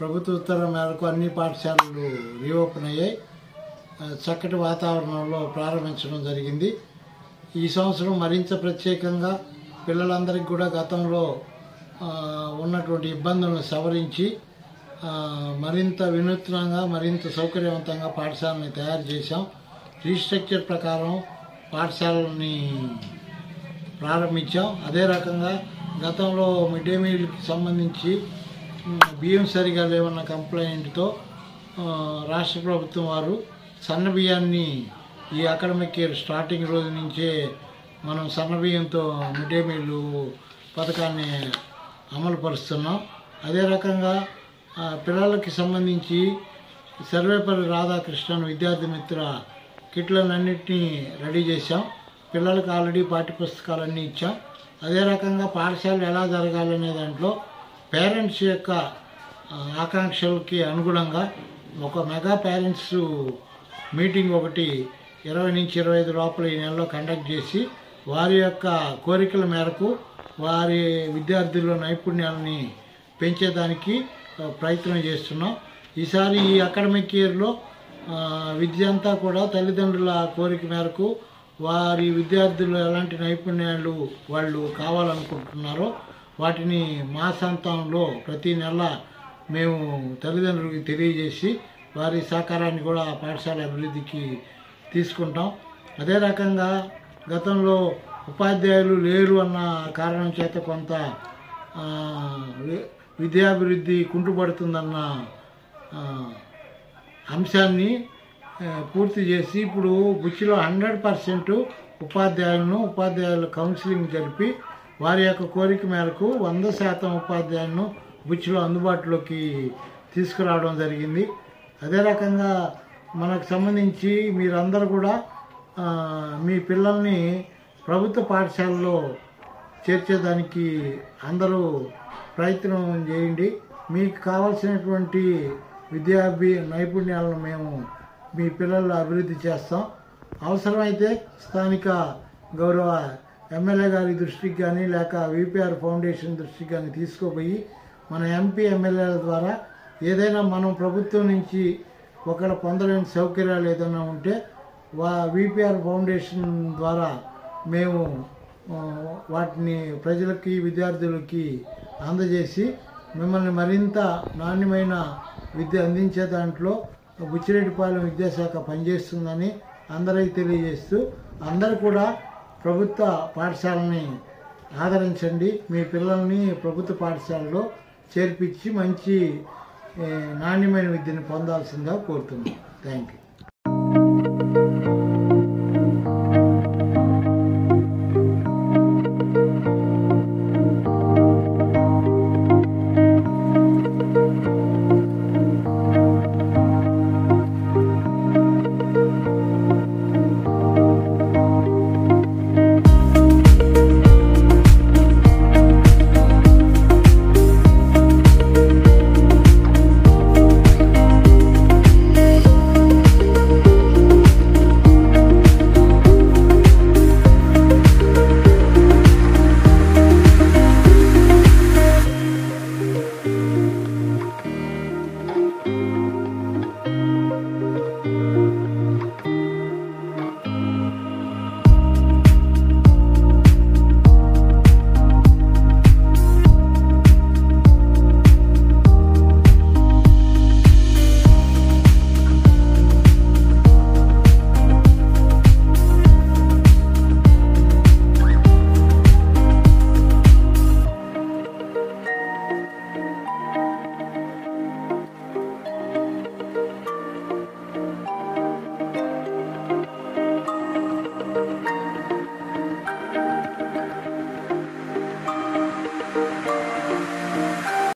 ప్రభుత్వ ఉత్తర్వుల మేరకు అన్ని పాఠశాలలు రీఓపెన్ అయ్యాయి. చక్కటి వాతావరణంలో ప్రారంభించడం జరిగింది. ఈ సంవత్సరం మరింత ప్రత్యేకంగా పిల్లలందరికీ కూడా గతంలో ఉన్నటువంటి ఇబ్బందులను సవరించి మరింత వినూత్నంగా మరింత సౌకర్యవంతంగా పాఠశాలని తయారు చేశాం. రీస్ట్రక్చర్ ప్రకారం పాఠశాలని ప్రారంభించాం. అదే రకంగా గతంలో మిడ్ డే మీల్కి సంబంధించి బియ్యం సరిగా లేవన్న కంప్లైంట్తో రాష్ట్ర ప్రభుత్వం వారు సన్న బియ్యాన్ని ఈ అకాడమిక్ ఇయర్ స్టార్టింగ్ రోజు నుంచే మనం సన్న బియ్యంతో మిడ్ డే మీల్ పథకాన్ని అమలు పరుస్తున్నాం. అదే రకంగా పిల్లలకి సంబంధించి సర్వేపల్లి రాధాకృష్ణన్ విద్యార్థి మిత్ర కిట్లన్నింటినీ రెడీ చేశాం. పిల్లలకు ఆల్రెడీ పాఠ్యపుస్తకాలన్నీ ఇచ్చాం. అదే రకంగా పాఠశాలలు ఎలా జరగాలనే దాంట్లో పేరెంట్స్ యొక్క ఆకాంక్షలకి అనుగుణంగా ఒక మెగా పేరెంట్స్ మీటింగ్ ఒకటి 20 నుంచి 25 లోపల ఈ నెలలో కండక్ట్ చేసి వారి యొక్క కోరికల మేరకు వారి విద్యార్థుల నైపుణ్యాలని పెంచేదానికి ప్రయత్నం చేస్తున్నాం. ఈసారి ఈ అకాడమిక్ ఇయర్లో విద్య అంతా కూడా తల్లిదండ్రుల కోరిక మేరకు వారి విద్యార్థులు ఎలాంటి నైపుణ్యాలు వాళ్ళు కావాలనుకుంటున్నారో వాటిని మా సంతానంలో ప్రతి నెల మేము తల్లిదండ్రులకి తెలియజేసి వారి సహకారాన్ని కూడా పాఠశాల అభివృద్ధికి తీసుకుంటాం. అదే రకంగా గతంలో ఉపాధ్యాయులు లేరు అన్న కారణం చేత కొంత విద్యాభివృద్ధి కుంటుపడుతుందన్న అంశాన్ని పూర్తి చేసి ఇప్పుడు బుచ్చిలో 100% ఉపాధ్యాయుల కౌన్సిలింగ్ జరిపి వారి యొక్క కోరిక మేరకు 100% ఉపాధ్యాయులను బుచ్చిలో అందుబాటులోకి తీసుకురావడం జరిగింది. అదే రకంగా మనకు సంబంధించి మీరందరూ కూడా మీ పిల్లల్ని ప్రభుత్వ పాఠశాలలో చేర్చేదానికి అందరూ ప్రయత్నం చేయండి. మీకు కావాల్సినటువంటి నైపుణ్యాలను మేము మీ పిల్లల్లో అభివృద్ధి చేస్తాం. అవసరమైతే స్థానిక గౌరవ ఎమ్మెల్యే గారి దృష్టికి కానీ లేక విపిఆర్ ఫౌండేషన్ దృష్టికి కానీ తీసుకుపోయి మన ఎంపీ ఎమ్మెల్యేల ద్వారా ఏదైనా మనం ప్రభుత్వం నుంచి ఒకవేళ పొందలేని సౌకర్యాలు ఏదైనా ఉంటే విపిఆర్ ఫౌండేషన్ ద్వారా మేము వాటిని ప్రజలకి విద్యార్థులకి అందజేసి మిమ్మల్ని మరింత నాణ్యమైన విద్య అందించే దాంట్లో బుచ్చిరెడ్డిపాలెం విద్యాశాఖ పనిచేస్తుందని అందరికీ తెలియజేస్తూ అందరూ కూడా ప్రభుత్వ పాఠశాలని ఆదరించండి. మీ పిల్లల్ని ప్రభుత్వ పాఠశాలలో చేర్పించి మంచి నాణ్యమైన విద్యను పొందాల్సిందిగా కోరుతున్నాం. Thank you.